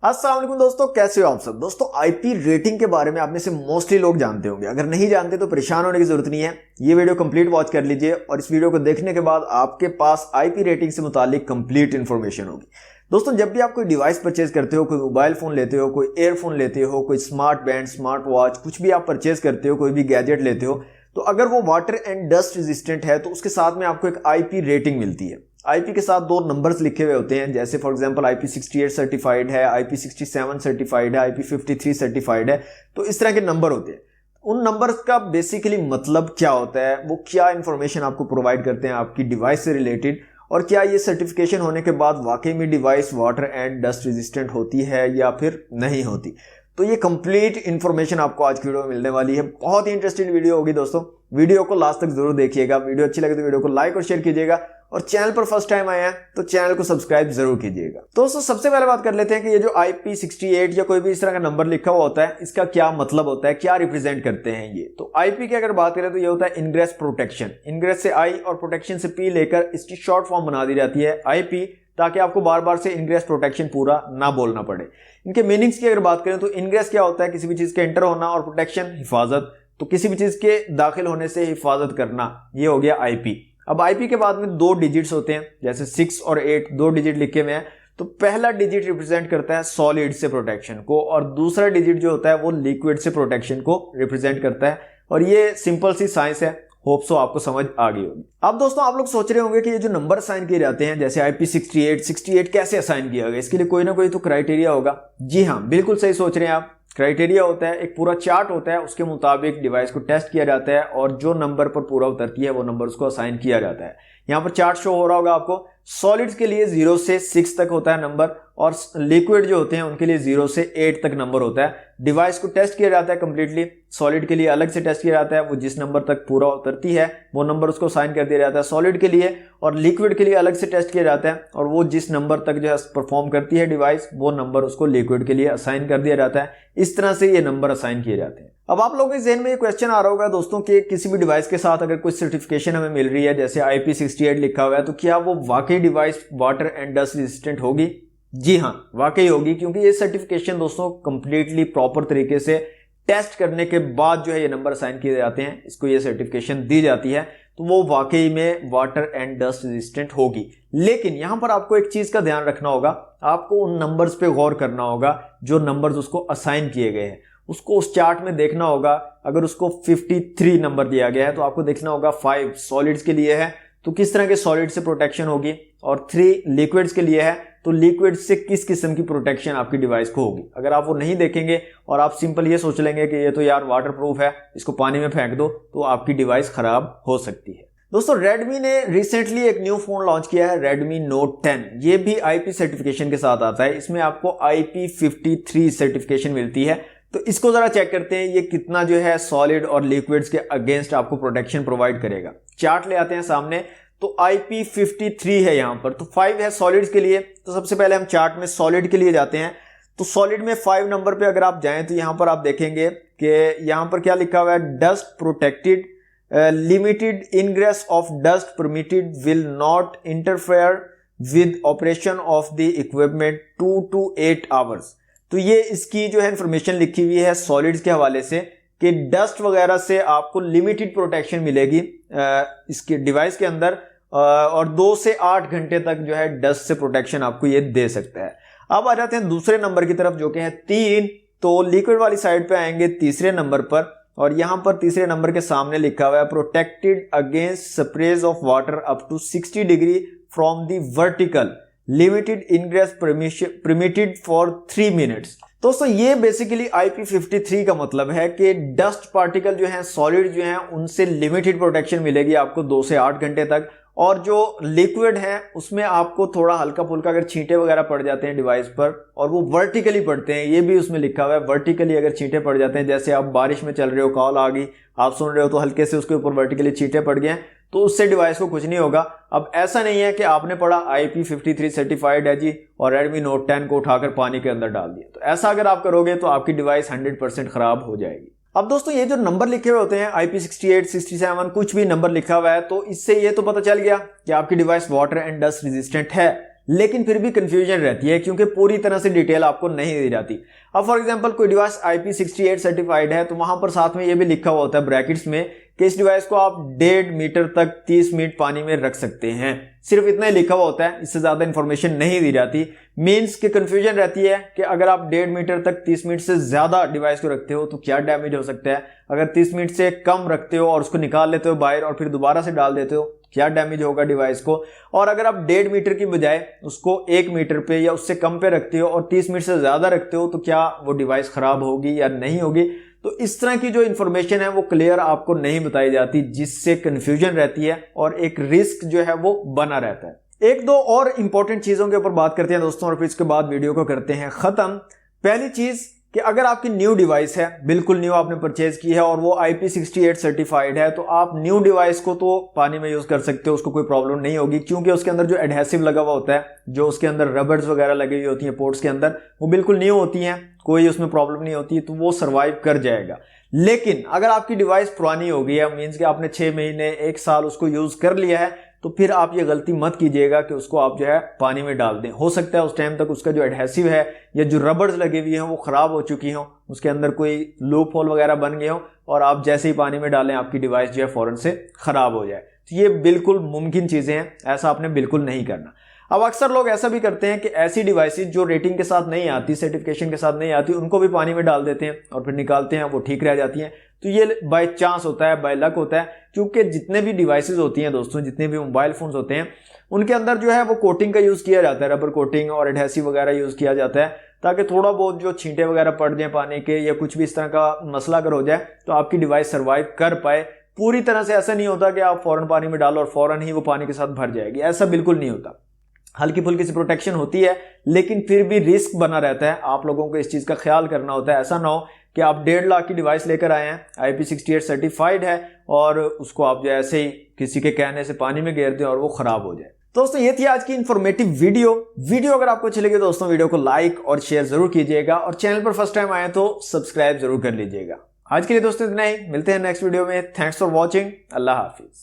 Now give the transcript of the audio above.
अस्सलाम वालेकुम दोस्तों, कैसे हो आप सब। दोस्तों आईपी रेटिंग के बारे में आप में से मोस्टली लोग जानते होंगे। अगर नहीं जानते तो परेशान होने की जरूरत नहीं है, ये वीडियो कंप्लीट वॉच कर लीजिए और इस वीडियो को देखने के बाद आपके पास आईपी रेटिंग से मुतालिक कंप्लीट इन्फॉर्मेशन होगी। दोस्तों जब भी आप कोई डिवाइस परचेज करते हो, कोई मोबाइल फोन लेते हो, कोई एयरफोन लेते हो, कोई स्मार्ट बैंड, स्मार्ट वॉच, कुछ भी आप परचेज करते हो, कोई भी गैजेट लेते हो, तो अगर वो वाटर एंड डस्ट रेजिस्टेंट है तो उसके साथ में आपको एक आईपी रेटिंग मिलती है। आईपी के साथ दो नंबर्स लिखे हुए होते हैं, जैसे फॉर एग्जांपल IP68 सर्टिफाइड है, IP67 सर्टिफाइड है, IP53 सर्टिफाइड है। तो इस तरह के नंबर होते हैं। उन नंबर्स का बेसिकली मतलब क्या होता है, वो क्या इंफॉर्मेशन आपको प्रोवाइड करते हैं आपकी डिवाइस से रिलेटेड, और क्या ये सर्टिफिकेशन होने के बाद वाकई में device water and dust resistant होती है या फिर नहीं होती। तो ये कंप्लीट इन्फॉर्मेशन आपको आज की वीडियो में मिलने वाली है। बहुत ही इंटरेस्टिंग वीडियो होगी दोस्तों, वीडियो को लास्ट तक जरूर देखिएगा। वीडियो अच्छी लगे तो वीडियो को लाइक और शेयर कीजिएगा, और चैनल पर फर्स्ट टाइम आए हैं तो चैनल को सब्सक्राइब जरूर कीजिएगा। दोस्तों सबसे पहले बात कर लेते हैं कि ये जो IP68 या कोई भी इस तरह का नंबर लिखा हुआ होता है, इसका क्या मतलब होता है, क्या रिप्रेजेंट करते हैं ये। तो आईपी की अगर बात करें तो ये होता है इनग्रेस प्रोटेक्शन। इनग्रेस से आई और प्रोटेक्शन से पी लेकर इसकी शॉर्ट फॉर्म बना दी जाती है आईपी, ताकि आपको बार बार से इनग्रेस प्रोटेक्शन पूरा ना बोलना पड़े। इनके मीनिंग्स की अगर बात करें तो इनग्रेस क्या होता है, किसी भी चीज के एंटर होना, और प्रोटेक्शन हिफाजत, तो किसी भी चीज के दाखिल होने से हिफाजत करना, ये हो गया आईपी। अब आईपी के बाद में दो डिजिट्स होते हैं, जैसे 6 और 8 दो डिजिट लिखे हुए हैं। तो पहला डिजिट रिप्रेजेंट करता है सॉलिड से प्रोटेक्शन को, और दूसरा डिजिट जो होता है वो लिक्विड से प्रोटेक्शन को रिप्रेजेंट करता है। और ये सिंपल सी साइंस है, होप सो आपको समझ आ गई होगी। अब दोस्तों आप लोग सोच रहे होंगे कि ये जो नंबर असाइन किए जाते हैं, जैसे IP68 कैसे असाइन किया गया, इसके लिए कोई ना कोई तो क्राइटेरिया होगा। जी हाँ, बिल्कुल सही सोच रहे हैं आप। क्राइटेरिया होता है, एक पूरा चार्ट होता है, उसके मुताबिक डिवाइस को टेस्ट किया जाता है, और जो नंबर पर पूरा उतरती है वो नंबर उसको असाइन किया जाता है। यहाँ पर चार्ट शो हो रहा होगा आपको। सॉलिड्स के लिए 0 से 6 तक होता है नंबर, और लिक्विड जो होते हैं उनके लिए 0 से 8 तक नंबर होता है। डिवाइस को टेस्ट किया जाता है कंप्लीटली। सॉलिड के लिए अलग से टेस्ट किया जाता है, वो जिस नंबर तक पूरा उतरती है वो नंबर उसको असाइन कर दिया जाता है सॉलिड के लिए, और लिक्विड के लिए अलग से टेस्ट किया जाता है, और वो जिस नंबर तक जो है परफॉर्म करती है डिवाइस, वो नंबर उसको लिक्विड के लिए असाइन कर दिया जाता है। इस तरह से ये नंबर असाइन किए जाते हैं। अब आप लोगों के ज़हन में ये क्वेश्चन आ रहा होगा दोस्तों कि किसी भी डिवाइस के साथ अगर कोई सर्टिफिकेशन हमें मिल रही है, जैसे IP68 लिखा हुआ है, तो क्या वो वाकई device water and dust resistant होगी? जी हाँ, वाकई होगी, क्योंकि ये सर्टिफिकेशन दोस्तों कंप्लीटली प्रॉपर तरीके से टेस्ट करने के बाद जो है ये नंबर असाइन किए जाते हैं, इसको ये सर्टिफिकेशन दी जाती है, तो वो वाकई में वाटर एंड डस्ट रेजिस्टेंट होगी। लेकिन यहां पर आपको एक चीज का ध्यान रखना होगा, आपको उन नंबर्स पे गौर करना होगा जो नंबर्स उसको असाइन किए गए हैं। उसको उस चार्ट में देखना होगा। अगर उसको 53 नंबर दिया गया है तो आपको देखना होगा 5 सॉलिड्स के लिए है तो किस तरह के सॉलिड से प्रोटेक्शन होगी, और 3 लिक्विड्स के लिए है तो लिक्विड से किस किस्म की प्रोटेक्शन आपकी डिवाइस को होगी। अगर आप वो नहीं देखेंगे और आप सिंपल ये सोच लेंगे कि ये तो यार वाटर प्रूफ है, इसको पानी में फेंक दो, तो आपकी डिवाइस खराब हो सकती है। दोस्तों रेडमी ने रिसेंटली एक न्यू फोन लॉन्च किया है, रेडमी नोट 10। ये भी आईपी सर्टिफिकेशन के साथ आता है। इसमें आपको IP53 सर्टिफिकेशन मिलती है। तो इसको जरा चेक करते हैं, ये कितना जो है सॉलिड और लिक्विड्स के अगेंस्ट आपको प्रोटेक्शन प्रोवाइड करेगा। चार्ट ले आते हैं सामने, तो IP53 है यहाँ पर, तो 5 है सॉलिड्स के लिए। तो सबसे पहले हम चार्ट में सॉलिड के लिए जाते हैं। तो सॉलिड में 5 नंबर पे अगर आप जाएं तो यहाँ पर आप देखेंगे कि यहाँ पर क्या लिखा हुआ है, dust protected, limited ingress of dust permitted, will not interfere with operation of the equipment 2 to 8 hours. तो ये इसकी जो है इंफॉर्मेशन लिखी हुई है सॉलिड्स के हवाले से कि डस्ट वगैरह से आपको लिमिटेड प्रोटेक्शन मिलेगी इसके डिवाइस के अंदर, और 2 से 8 घंटे तक जो है डस्ट से प्रोटेक्शन आपको ये दे सकता है। अब आ जाते हैं दूसरे नंबर की तरफ जो कि है 3। तो लिक्विड वाली साइड पे आएंगे तीसरे नंबर पर, और यहां पर तीसरे नंबर के सामने लिखा हुआ है protected against sprays of water up to 60 degree from the vertical, limited ingress permitted for 3 minutes. दोस्तों ये बेसिकली IP53 का मतलब है कि डस्ट पार्टिकल जो है, सॉलिड जो है, उनसे लिमिटेड प्रोटेक्शन मिलेगी आपको 2 से 8 घंटे तक, और जो लिक्विड है उसमें आपको थोड़ा हल्का फुल्का अगर छींटे वगैरह पड़ जाते हैं डिवाइस पर, और वो वर्टिकली पड़ते हैं, ये भी उसमें लिखा हुआ है, वर्टिकली अगर छींटे पड़ जाते हैं, जैसे आप बारिश में चल रहे हो, कॉल आ गई, आप सुन रहे हो, तो हल्के से उसके ऊपर वर्टिकली छींटे पड़ गए, तो उससे डिवाइस को कुछ नहीं होगा। अब ऐसा नहीं है कि आपने पढ़ा IP53 सर्टिफाइड है जी और Redmi Note 10 को उठाकर पानी के अंदर डाल दिया, तो ऐसा अगर आप करोगे तो आपकी डिवाइस 100% खराब हो जाएगी। अब दोस्तों ये जो नंबर लिखे हुए होते हैं IP68, 67, कुछ भी नंबर लिखा हुआ है, तो इससे ये तो पता चल गया कि आपकी device water and dust resistant है। लेकिन फिर भी कंफ्यूजन रहती है क्योंकि पूरी तरह से डिटेल आपको नहीं दी जाती। अब फॉर एग्जांपल कोई डिवाइस IP68 सर्टिफाइड है तो वहां पर साथ में ये भी लिखा हुआ होता है ब्रैकेट्स में कि इस डिवाइस को आप 1.5 मीटर तक 30 मिनट पानी में रख सकते हैं। सिर्फ इतना ही लिखा हुआ होता है, इससे ज्यादा इंफॉर्मेशन नहीं दी जाती। मीन्स कि कंफ्यूजन रहती है कि अगर आप 1.5 मीटर तक 30 मिनट से ज्यादा डिवाइस को रखते हो तो क्या डैमेज हो सकता है, अगर 30 मिनट से कम रखते हो और उसको निकाल लेते हो बाहर और फिर दोबारा से डाल देते हो क्या डैमेज होगा डिवाइस को, और अगर आप 1.5 मीटर की बजाय उसको 1 मीटर पे या उससे कम पे रखते हो और 30 मिनट से ज्यादा रखते हो तो क्या वो डिवाइस खराब होगी या नहीं होगी। तो इस तरह की जो इंफॉर्मेशन है वो क्लियर आपको नहीं बताई जाती, जिससे कंफ्यूजन रहती है और एक रिस्क जो है वो बना रहता है। एक दो और इंपॉर्टेंट चीजों के ऊपर बात करते हैं दोस्तों और फिर इसके बाद वीडियो को करते हैं खत्म। पहली चीज कि अगर आपकी न्यू डिवाइस है, बिल्कुल न्यू आपने परचेज की है और वो IP68 सर्टिफाइड है, तो आप न्यू डिवाइस को तो पानी में यूज कर सकते हो, उसको कोई प्रॉब्लम नहीं होगी क्योंकि उसके अंदर जो एडहेसिव लगा हुआ होता है, जो उसके अंदर रबर्स वगैरह लगी हुई होती हैं पोर्ट्स के अंदर, वो बिल्कुल न्यू होती हैं, कोई उसमें प्रॉब्लम नहीं होती, तो वो सर्वाइव कर जाएगा। लेकिन अगर आपकी डिवाइस पुरानी हो गई है, मीन्स कि आपने 6 महीने 1 साल उसको यूज कर लिया है, तो फिर आप ये गलती मत कीजिएगा कि उसको आप जो है पानी में डाल दें। हो सकता है उस टाइम तक उसका जो एडहेसिव है या जो रबर्स लगे हुए हैं वो खराब हो चुकी हो, उसके अंदर कोई लूप होल वगैरह बन गए हो और आप जैसे ही पानी में डालें आपकी डिवाइस जो है फौरन से खराब हो जाए। तो ये बिल्कुल मुमकिन चीजें हैं, ऐसा आपने बिल्कुल नहीं करना। अब अक्सर लोग ऐसा भी करते हैं कि ऐसी डिवाइसेस जो रेटिंग के साथ नहीं आती, सर्टिफिकेशन के साथ नहीं आती, उनको भी पानी में डाल देते हैं और फिर निकालते हैं, वो ठीक रह जाती हैं। तो ये बाय चांस होता है, बाय लक होता है, क्योंकि जितने भी डिवाइसेस होती हैं दोस्तों, जितने भी मोबाइल फोन्स होते हैं, उनके अंदर जो है वो कोटिंग का यूज किया जाता है, रबर कोटिंग और एडहेसिव वगैरह यूज किया जाता है, ताकि थोड़ा बहुत जो छींटे वगैरह पड़ जाए पानी के या कुछ भी इस तरह का मसला अगर हो जाए तो आपकी डिवाइस सर्वाइव कर पाए। पूरी तरह से ऐसा नहीं होता कि आप फौरन पानी में डालो और फौरन ही वो पानी के साथ भर जाएगी, ऐसा बिल्कुल नहीं होता। हल्की फुल्की सी प्रोटेक्शन होती है, लेकिन फिर भी रिस्क बना रहता है। आप लोगों को इस चीज का ख्याल करना होता है। ऐसा ना हो कि आप 1.5 लाख की डिवाइस लेकर आए हैं, IP68 सर्टिफाइड है, और उसको आप जो ऐसे ही किसी के कहने से पानी में गिर दें और वो खराब हो जाए। दोस्तों ये थी आज की इंफॉर्मेटिव वीडियो अगर आपको अच्छी लगी दोस्तों वीडियो को लाइक और शेयर जरूर कीजिएगा, और चैनल पर फर्स्ट टाइम आए तो सब्सक्राइब जरूर कर लीजिएगा। आज के लिए दोस्तों इतना ही, मिलते हैं नेक्स्ट वीडियो में। Thanks for watching, Allah Hafiz.